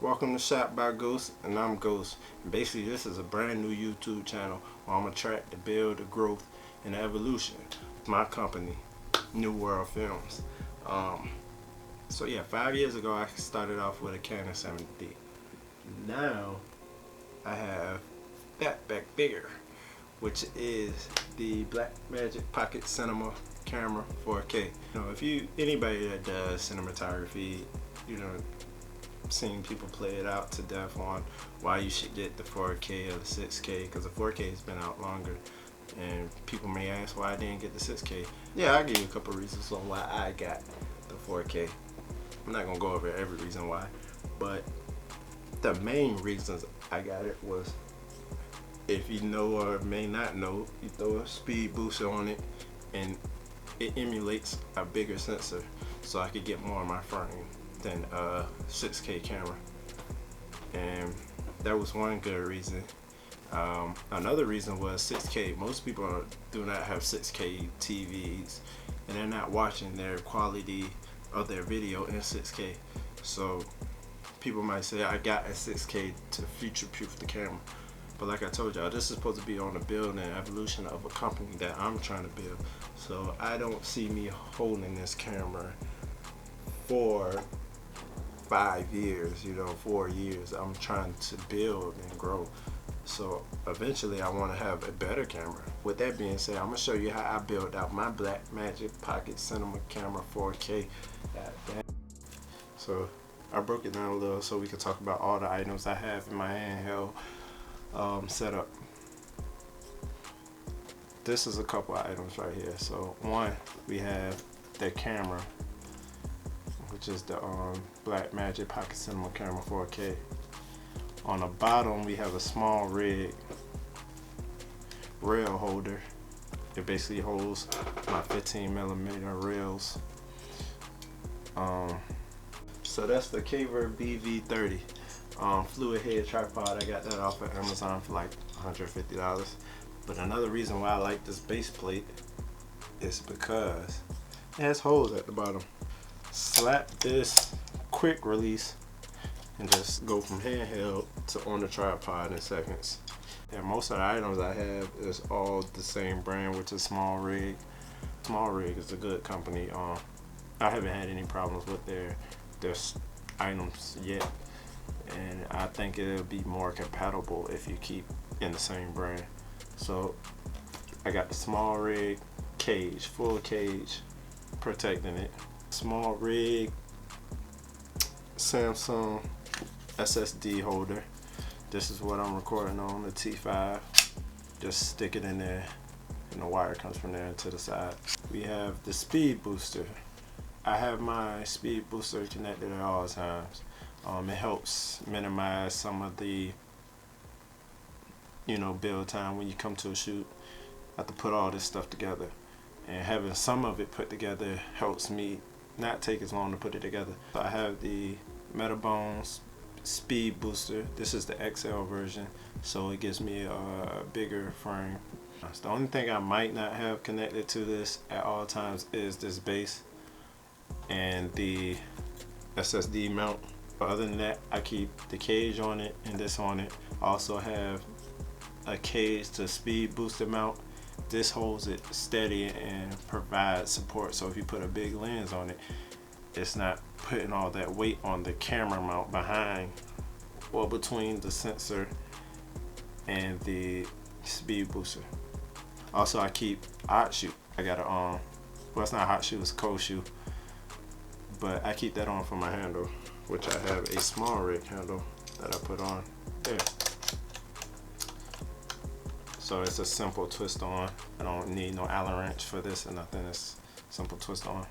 Welcome to Shop by Ghost, and I'm Ghost. And basically, this is a brand new YouTube channel where I'm gonna track the build, the growth, and the evolution of my company, New World Films. So yeah, 5 years ago I started off with a Canon 70D. Now I have that back bigger, which is the Blackmagic Pocket Cinema camera 4K. You know, if anybody that does cinematography, you know, seen people play it out to death on why you should get the 4K or the 6K, because the 4K has been out longer, and people may ask why I didn't get the 6K. Yeah, I'll give you a couple reasons on why I got the 4K. I'm not gonna go over every reason why, but the main reasons I got it was, if you know or may not know, you throw a speed booster on it and it emulates a bigger sensor, so I could get more of my frame than a 6K camera. And that was one good reason. Another reason was 6K. Most people do not have 6K TVs, and they're not watching their quality of their video in 6K. So people might say I got a 6K to future-proof the camera, but like I told y'all, this is supposed to be on the build and evolution of a company that I'm trying to build. So I don't see me holding this camera for 5 years, 4 years. I'm trying to build and grow. So eventually I want to have a better camera. With that being said, I'm going to show you how I built out my Blackmagic Pocket Cinema camera 4K. So I broke it down a little so we can talk about all the items I have in my handheld setup. This is a couple of items right here. So one, we have the camera, which is the Blackmagic Pocket Cinema camera 4K. On the bottom we have a Smallrig rail holder. It basically holds my 15mm rails. So that's the Caver BV30 fluid head tripod. I got that off of Amazon for like $150. But another reason why I like this base plate is because it has holes at the bottom. Slap this quick release and just go from handheld to on the tripod in seconds. And most of the items I have is all the same brand, which is Smallrig. Smallrig is a good company. I haven't had any problems with their items yet, and I think it'll be more compatible if you keep in the same brand. So I got the Smallrig cage, full cage protecting it. Smallrig Samsung SSD holder. This is what I'm recording on, the T5. Just stick it in there and the wire comes from there to the side. We have the speed booster. I have my speed booster connected at all times. It helps minimize some of the build time when you come to a shoot. I have to put all this stuff together, and having some of it put together helps me not take as long to put it together. So I have the Metabone speed booster. This is the XL version, so it gives me a bigger frame. So the only thing I might not have connected to this at all times is this base and the SSD mount. But other than that, I keep the cage on it and this on it. I also have a cage to speed booster mount. This holds it steady and provides support, so if you put a big lens on it, it's not putting all that weight on the camera mount behind or between the sensor and the speed booster. Also, I keep hot shoe. I got a well, it's not a hot shoe, it's a cold shoe, but I keep that on for my handle, which I have a Smallrig handle that I put on there. So it's a simple twist on. I don't need no Allen wrench for this or nothing. It's simple twist on.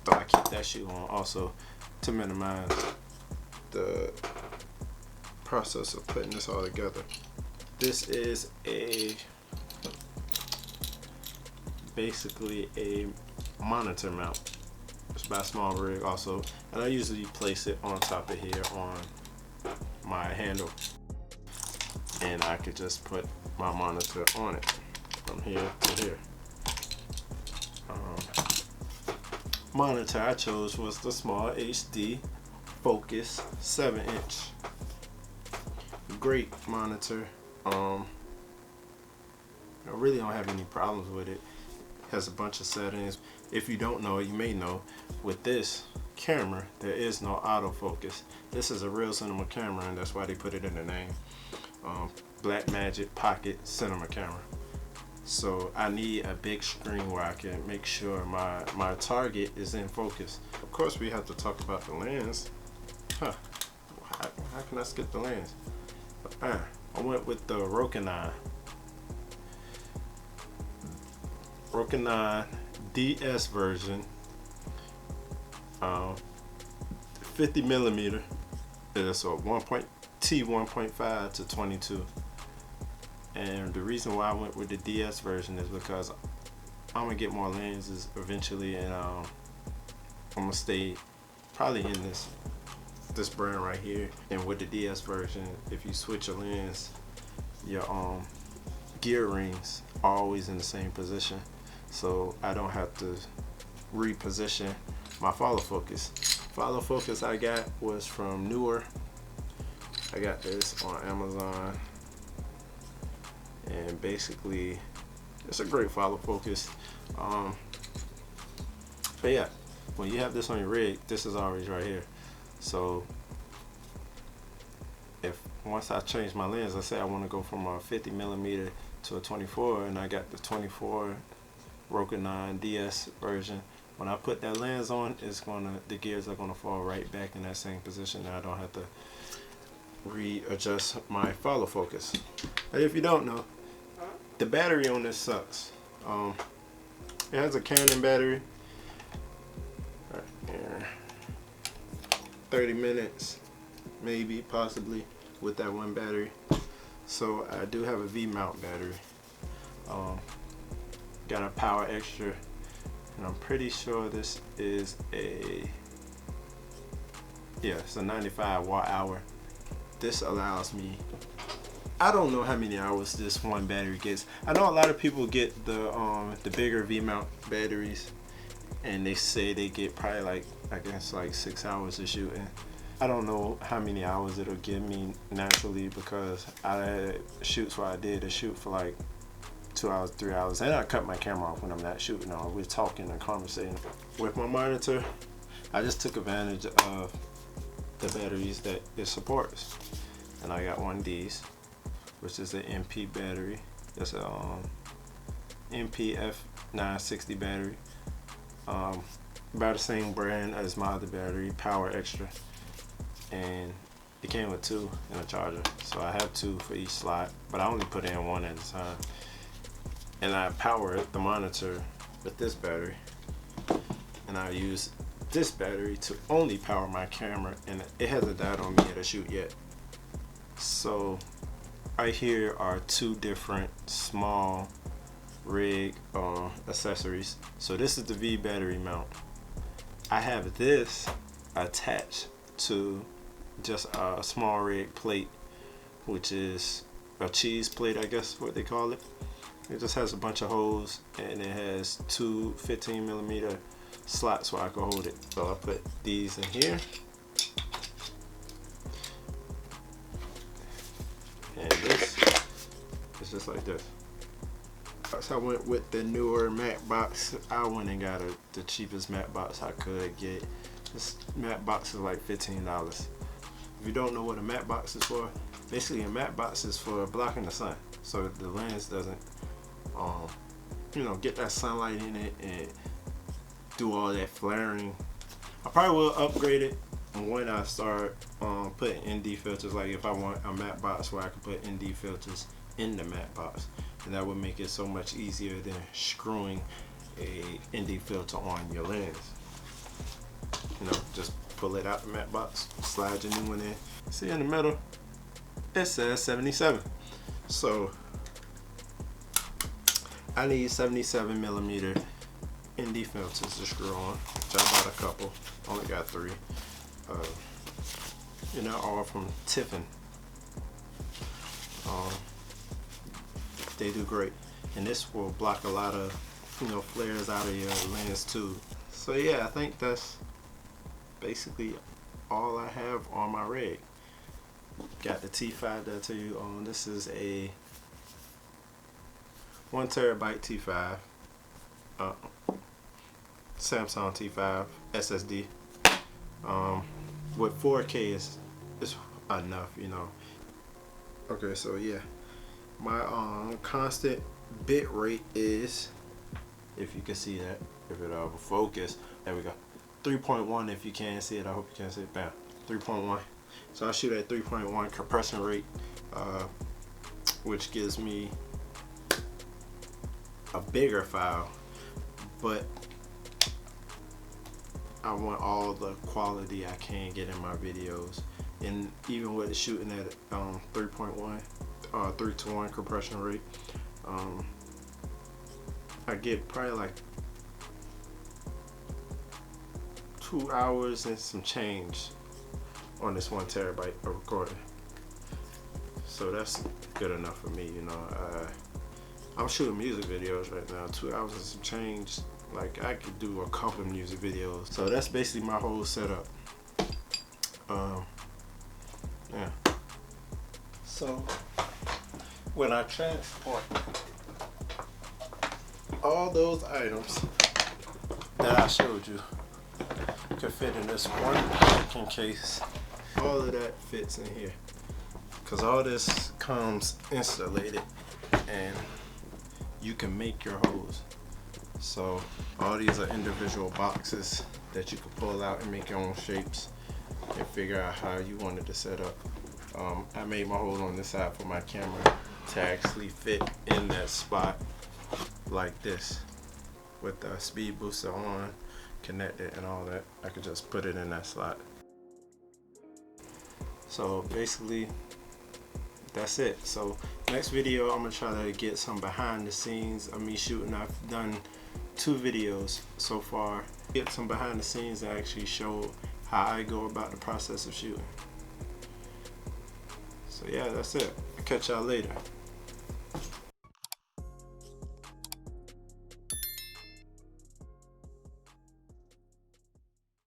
So I keep that shoe on also to minimize the process of putting this all together. This is basically a monitor mount. It's by Smallrig also, and I usually place it on top of here on my handle, and I could just put my monitor on it from here to here. Monitor I chose was the Small HD focus 7-inch. Great monitor. I really don't have any problems with it. Has a bunch of settings. If you don't know, you may know, with this camera there is no autofocus. This is a real cinema camera, and that's why they put it in the name. Blackmagic Pocket Cinema Camera. So I need a big screen where I can make sure my target is in focus. Of course, we have to talk about the lens. How can I skip the lens? I went with the Rokinon DS version, 50mm. It's a T1.5 to 22. And the reason why I went with the DS version is because I'm gonna get more lenses eventually, and I'm gonna stay probably in this brand right here. And with the DS version, if you switch a lens, your gear rings are always in the same position, so I don't have to reposition my follow focus. Follow focus I got was from Newer. I got this on Amazon, and basically it's a great follow focus. But yeah, when you have this on your rig, this is always right here. So if once I change my lens, let's say I want to go from a 50mm to a 24, and I got the 24 Rokinon DS version, when I put that lens on, the gears are gonna fall right back in that same position, and I don't have to readjust my follow focus. But if you don't know, the battery on this sucks. It has a Canon battery. Right here. 30 minutes, maybe, possibly, with that one battery. So I do have a V-mount battery. Got a power extra, and I'm pretty sure this is it's a 95 watt hour. This allows me, I don't know how many hours this one battery gets. I know a lot of people get the bigger V-mount batteries, and they say they get probably like, I guess, like 6 hours of shooting. I don't know how many hours it'll give me naturally, because I had shoots where I did a shoot for like 2 hours, 3 hours, and I cut my camera off when I'm not shooting, or we're talking and conversating. With my monitor, I just took advantage of the batteries that it supports, and I got one of these, which is an MP battery. It's a MPF960 battery, about the same brand as my other battery, Power Extra, and it came with 2 and a charger, so I have 2 for each slot, but I only put in 1 at a time. And I power the monitor with this battery, and I use this battery to only power my camera, and it hasn't died on me at a shoot yet. So right here are 2 different small rig accessories. So this is the V battery mount. I have this attached to just a Smallrig plate, which is a cheese plate, I guess what they call it. It just has a bunch of holes, and it has 2 15mm slots where I can hold it. So I put these in here, and this is just like this. So I went with the newer matte box. I went and got the cheapest matte box I could get. This matte box is like $15. If you don't know what a matte box is for, basically a matte box is for blocking the sun, so the lens doesn't get that sunlight in it and do all that flaring. I probably will upgrade it when I start putting ND filters. Like if I want a matte box where I can put ND filters in the matte box, and that would make it so much easier than screwing a ND filter on your lens. Just pull it out the matte box, slide your new one in. See, in the middle it says 77, so I need 77mm ND filters to screw on, which I bought a couple. Only got 3. All from Tiffin. They do great, and this will block a lot of flares out of your lens too. So yeah, I think that's basically all I have on my rig. Got the T5 that I tell you on. This is a 1 terabyte T5, Samsung T5 SSD. With 4K is enough, you know. Okay, so yeah, my constant bit rate is, if you can see that, if it will focus, there we go, 3.1. If you can see it, I hope you can see it. Bam, 3.1. So I shoot at 3.1 compression rate, which gives me a bigger file, but I want all the quality I can get in my videos. And even with shooting at 3.1 3:1 compression rate, I get probably like 2 hours and some change on this 1 terabyte of recording. So that's good enough for me, you know. I'm shooting music videos right now, 2 hours and some change. Like, I could do a couple of music videos. So that's basically my whole setup. Yeah. So when I transport all those items that I showed you could fit in this one packing case. All of that fits in here, because all this comes insulated and you can make your hose. So all these are individual boxes that you can pull out and make your own shapes and figure out how you wanted to set up. I made my hole on this side for my camera to actually fit in that spot like this, with the speed booster on, connected and all that. I could just put it in that slot. So basically that's it. So next video I'm gonna try to get some behind the scenes of me shooting. I've done 2 videos so far. Get some behind the scenes and actually show how I go about the process of shooting. So yeah, that's it. I'll catch y'all later.